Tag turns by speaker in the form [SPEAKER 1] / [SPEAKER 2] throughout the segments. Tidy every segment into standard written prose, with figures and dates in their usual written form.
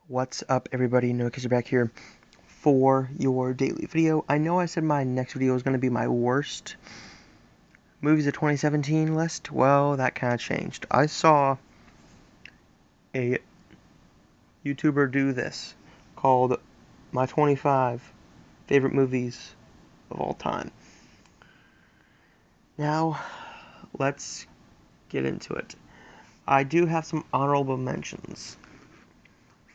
[SPEAKER 1] What's up, everybody? Noah back here for your daily video. I know I said my next video was going to be my worst movies of 2017 list. Well, that kind of changed. I saw a YouTuber do this called My 25 Favorite Movies of All Time. Now, let's get into it. I do have some honorable mentions.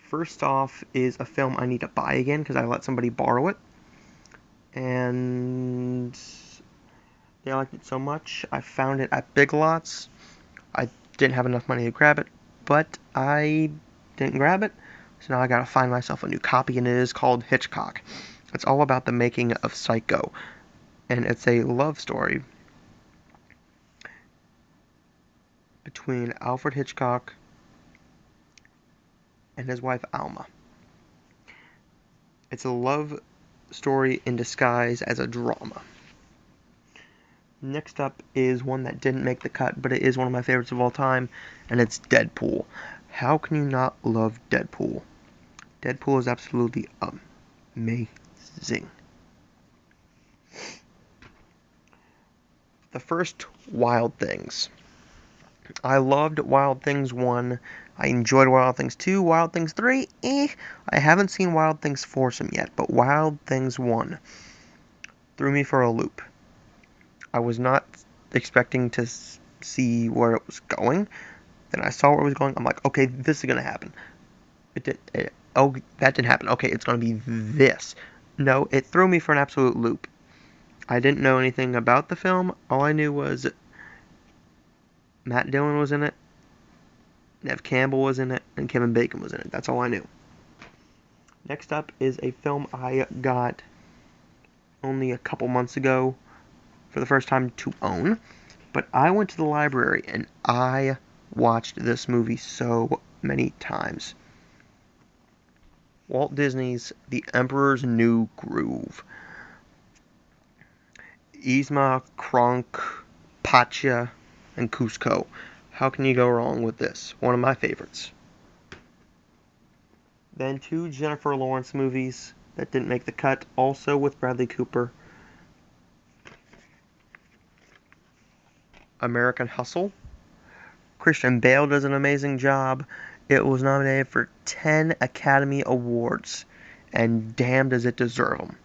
[SPEAKER 1] First off is a film I need to buy again because I let somebody borrow it. And I liked it so much, I found it at Big Lots. I didn't have enough money to grab it, but I didn't grab it, so now I gotta find myself a new copy, and it is called Hitchcock. It's all about the making of Psycho, and it's a love story between Alfred Hitchcock and his wife Alma. It's a love story in disguise as a drama. Next up is one that didn't make the cut, but it is one of my favorites of all time, and it's Deadpool. How can you not love Deadpool? Deadpool is absolutely amazing. The first, Wild Things. I loved Wild Things 1. I enjoyed Wild Things 2. Wild Things 3, I haven't seen Wild Things Foursome yet, but Wild Things 1 threw me for a loop. I was not expecting to see where it was going. Then I saw where it was going. I'm like, okay, this is going to happen. Oh, that didn't happen. Okay, it's going to be this. No, it threw me for an absolute loop. I didn't know anything about the film. All I knew was Matt Dillon was in it, Neve Campbell was in it, and Kevin Bacon was in it. That's all I knew. Next up is a film I got only a couple months ago for the first time to own. But I went to the library and I watched this movie so many times. Walt Disney's The Emperor's New Groove. Yzma, Kronk, Pacha, and Kuzco. How can you go wrong with this? One of my favorites. Then two Jennifer Lawrence movies that didn't make the cut, also with Bradley Cooper. American Hustle. Christian Bale does an amazing job. It was nominated for 10 Academy Awards, and damn does it deserve them.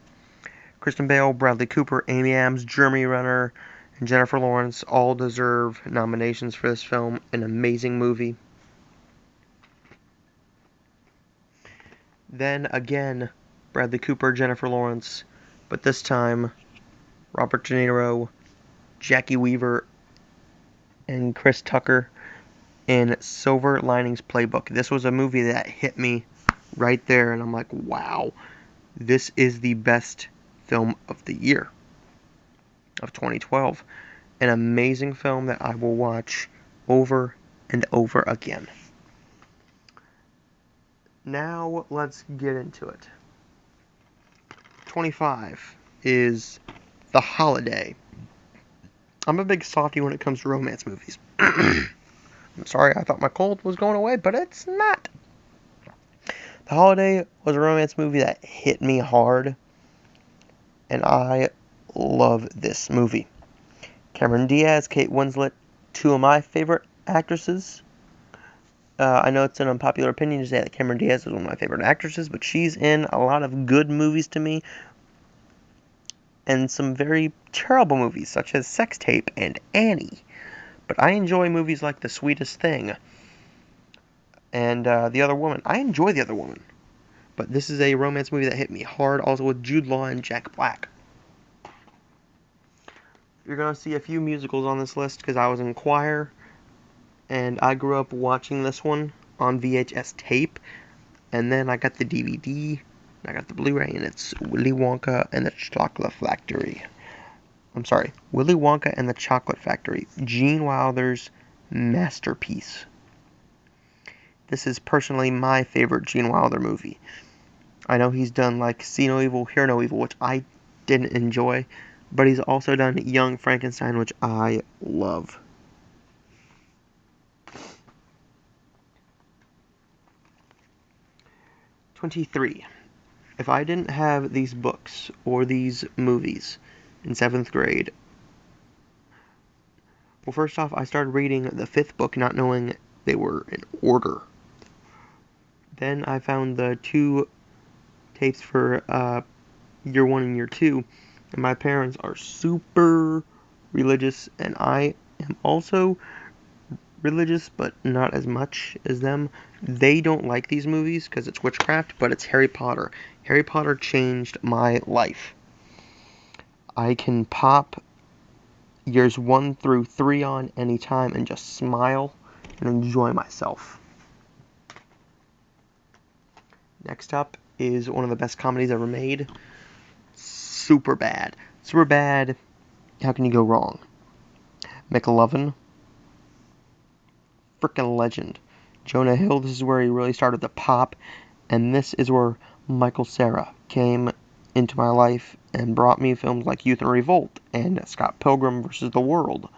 [SPEAKER 1] Christian Bale, Bradley Cooper, Amy Adams, Jeremy Renner, and Jennifer Lawrence all deserve nominations for this film. An amazing movie. Then again, Bradley Cooper, Jennifer Lawrence, but this time Robert De Niro, Jackie Weaver, and Chris Tucker in Silver Linings Playbook. This was a movie that hit me right there, and I'm like, wow, this is the best film of the year of 2012. An amazing film that I will watch over and over again. Now let's get into it. 25 is The Holiday. I'm a big softie when it comes to romance movies. I'm sorry, I thought my cold was going away, but it's not. The Holiday was a romance movie that hit me hard, and I love this movie. Cameron Diaz, Kate Winslet, two of my favorite actresses. I know it's an unpopular opinion to say that Cameron Diaz is one of my favorite actresses, but she's in a lot of good movies to me, and some very terrible movies, such as Sex Tape and Annie. But I enjoy movies like The Sweetest Thing and The Other Woman. I enjoy The Other Woman, but this is a romance movie that hit me hard, also with Jude Law and Jack Black. You're going to see a few musicals on this list because I was in choir, and I grew up watching this one on VHS tape, and then I got the DVD, I got the Blu-ray, and it's Willy Wonka and the Chocolate Factory. I'm sorry, Willy Wonka and the Chocolate Factory, Gene Wilder's masterpiece. This is personally my favorite Gene Wilder movie. I know he's done like See No Evil, Hear No Evil, which I didn't enjoy, but he's also done Young Frankenstein, which I love. 23. If I didn't have these books or these movies in 7th grade, well, first off, I started reading the 5th book not knowing they were in order. Then I found the 2 tapes for year 1 and year 2, and my parents are super religious, and I am also religious, but not as much as them. They don't like these movies because it's witchcraft, but it's Harry Potter. Harry Potter changed my life. I can pop years 1 through 3 on anytime and just smile and enjoy myself. Next up is one of the best comedies ever made, Superbad. Superbad, how can you go wrong? McLovin, frickin' legend. Jonah Hill, this is where he really started to pop, and this is where Michael Cera came into my life and brought me films like Youth and Revolt and Scott Pilgrim vs. the World.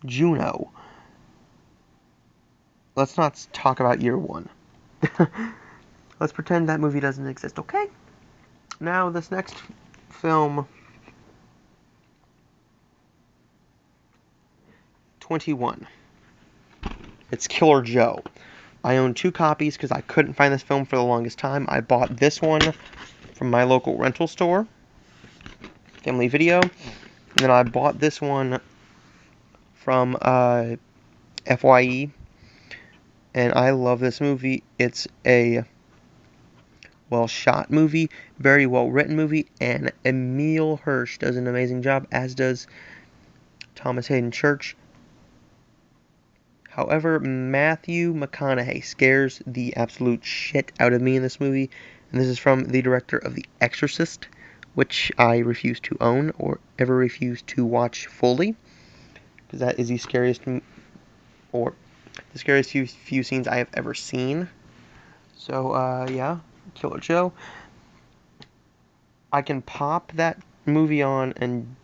[SPEAKER 1] Juno. Let's not talk about year 1. Let's pretend that movie doesn't exist, okay? Now, this next film, 21. It's Killer Joe. I own 2 copies because I couldn't find this film for the longest time. I bought this one from my local rental store, Family Video, and then I bought this one from FYE, and I love this movie. It's a well-shot movie, very well-written movie, and Emile Hirsch does an amazing job, as does Thomas Hayden Church. However, Matthew McConaughey scares the absolute shit out of me in this movie, and this is from the director of The Exorcist, which I refuse to own or ever refuse to watch fully, because that is the scariest few scenes I have ever seen. So, yeah, Killer Joe. I can pop that movie on and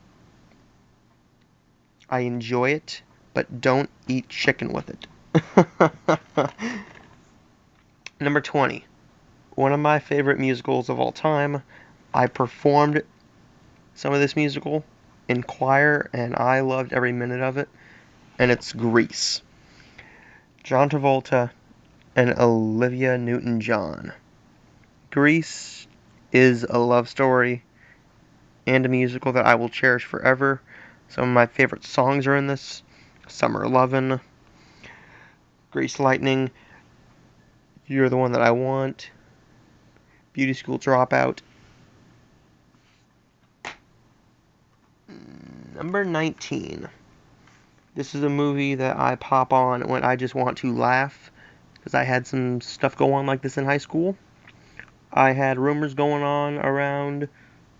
[SPEAKER 1] I enjoy it, but don't eat chicken with it. Number 20. One of my favorite musicals of all time. I performed some of this musical in choir, and I loved every minute of it, and it's Grease. John Travolta and Olivia Newton-John. Grease is a love story and a musical that I will cherish forever. Some of my favorite songs are in this. Summer Lovin', Grease Lightning, You're the One That I Want, Beauty School Dropout. Number 19. This is a movie that I pop on when I just want to laugh, because I had some stuff go on like this in high school. I had rumors going on around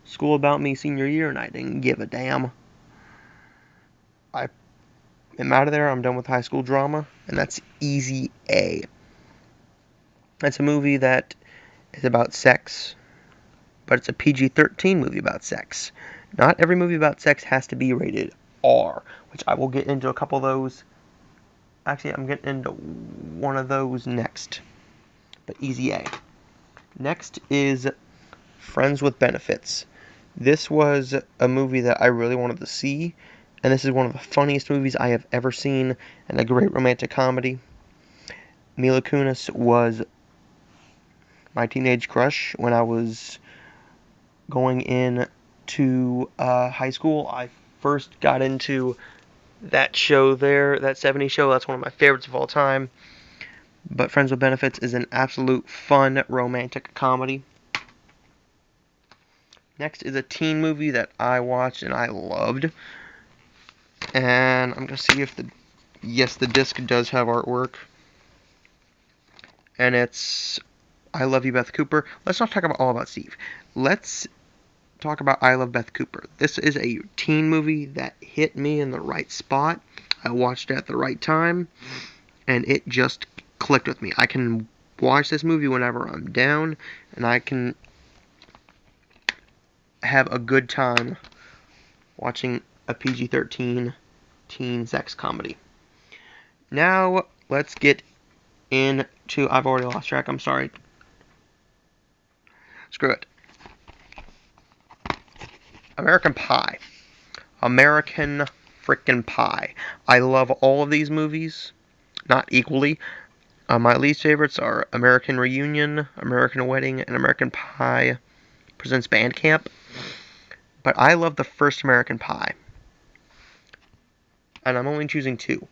[SPEAKER 1] school about me senior year, and I didn't give a damn. I am out of there. I'm done with high school drama, and that's Easy A. It's a movie that is about sex, but it's a PG-13 movie about sex. Not every movie about sex has to be rated R, which I will get into a couple of those. Actually, I'm getting into one of those next. But Easy A. Next is Friends with Benefits. This was a movie that I really wanted to see, and this is one of the funniest movies I have ever seen, and a great romantic comedy. Mila Kunis was my teenage crush when I was going in to high school. I first got into that show there, that 70s show. That's one of my favorites of all time. But Friends with Benefits is an absolute fun romantic comedy. Next is a teen movie that I watched and I loved. And I'm going to see if the disc does have artwork. And it's I Love You, Beth Cooper. Let's not talk about All About Steve. Let's talk about I Love Beth Cooper. This is a teen movie that hit me in the right spot. I watched it at the right time, and it just clicked with me. I can watch this movie whenever I'm down, and I can have a good time watching a PG-13 teen sex comedy. Now, let's get into... I've already lost track, I'm sorry. Screw it. American Pie. American frickin' Pie. I love all of these movies, not equally. My least favorites are American Reunion, American Wedding, and American Pie Presents Bandcamp. But I love the first American Pie. And I'm only choosing two.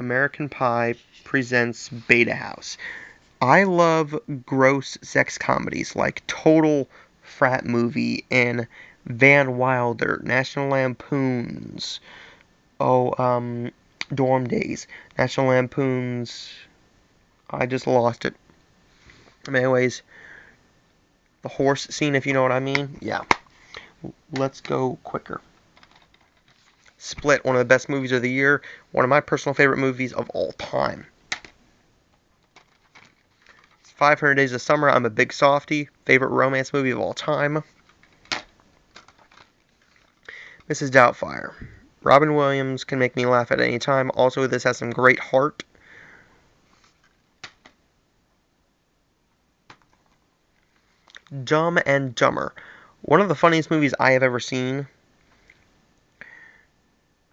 [SPEAKER 1] American Pie Presents Beta House. I love gross sex comedies like Total Frat Movie and Van Wilder, National Lampoons, Dorm Days, National Lampoons. I just lost it. Anyways, the horse scene, if you know what I mean. Yeah. Let's go quicker. Split, one of the best movies of the year. One of my personal favorite movies of all time. 500 Days of Summer, I'm a big softie. Favorite romance movie of all time. Mrs. Doubtfire. Robin Williams can make me laugh at any time. Also, this has some great heart. Dumb and Dumber. One of the funniest movies I have ever seen.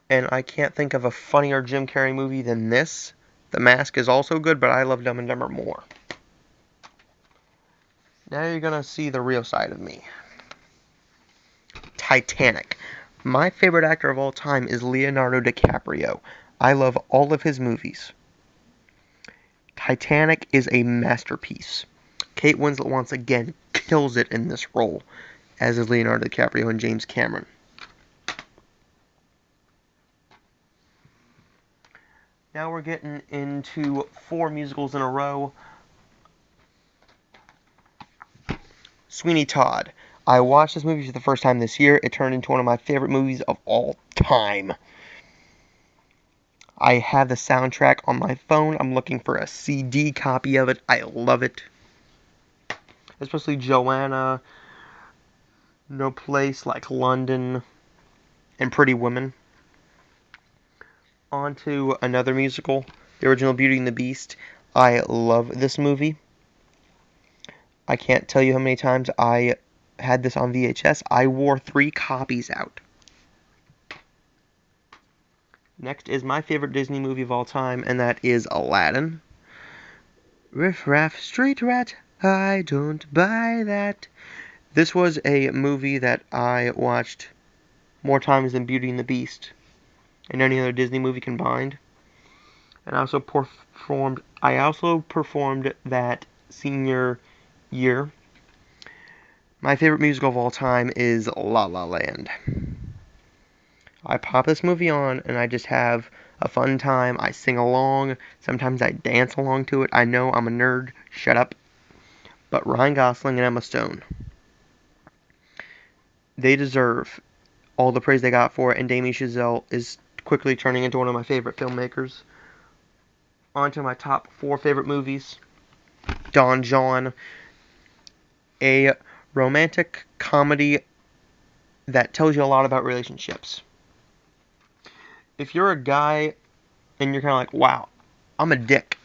[SPEAKER 1] And I can't think of a funnier Jim Carrey movie than this. The Mask is also good, but I love Dumb and Dumber more. Now you're going to see the real side of me. Titanic. My favorite actor of all time is Leonardo DiCaprio. I love all of his movies. Titanic is a masterpiece. Kate Winslet once again kills it in this role, as is Leonardo DiCaprio and James Cameron. Now we're getting into 4 musicals in a row. Sweeney Todd. I watched this movie for the first time this year. It turned into one of my favorite movies of all time. I have the soundtrack on my phone. I'm looking for a CD copy of it. I love it. Especially Joanna, No Place Like London, and Pretty Women. On to another musical, the original Beauty and the Beast. I love this movie. I can't tell you how many times I had this on VHS. I wore 3 copies out. Next is my favorite Disney movie of all time, and that is Aladdin. Riff Raff, Street Rat, I don't buy that. This was a movie that I watched more times than Beauty and the Beast and any other Disney movie combined. And I also performed that senior year. My favorite musical of all time is La La Land. I pop this movie on and I just have a fun time. I sing along. Sometimes I dance along to it. I know I'm a nerd. Shut up. But Ryan Gosling and Emma Stone, they deserve all the praise they got for it, and Damien Chazelle is quickly turning into one of my favorite filmmakers. On to my top 4 favorite movies. Don John, a romantic comedy that tells you a lot about relationships. If you're a guy and you're kind of like, wow, I'm a dick.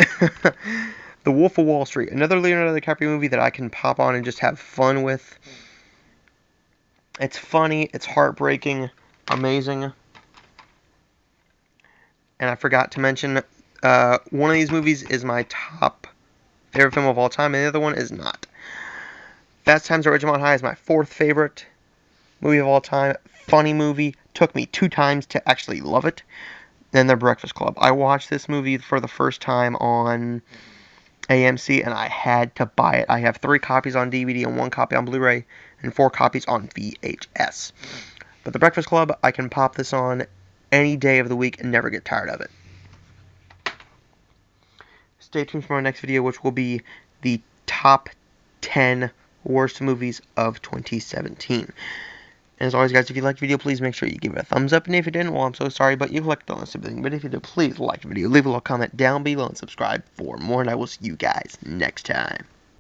[SPEAKER 1] The Wolf of Wall Street, another Leonardo DiCaprio movie that I can pop on and just have fun with. It's funny, it's heartbreaking, amazing. And I forgot to mention, one of these movies is my top favorite film of all time, and the other one is not. Fast Times at Ridgemont High is my 4th favorite movie of all time. Funny movie. Took me 2 times to actually love it. Then The Breakfast Club. I watched this movie for the first time on AMC, and I had to buy it. I have 3 copies on DVD and 1 copy on Blu-ray, and 4 copies on VHS. But The Breakfast Club, I can pop this on any day of the week and never get tired of it. Stay tuned for my next video, which will be the top 10 worst movies of 2017. And as always, guys, if you liked the video, please make sure you give it a thumbs up. And if you didn't, well, I'm so sorry, but you clicked on something. But if you did, please like the video, leave a little comment down below, and subscribe for more. And I will see you guys next time.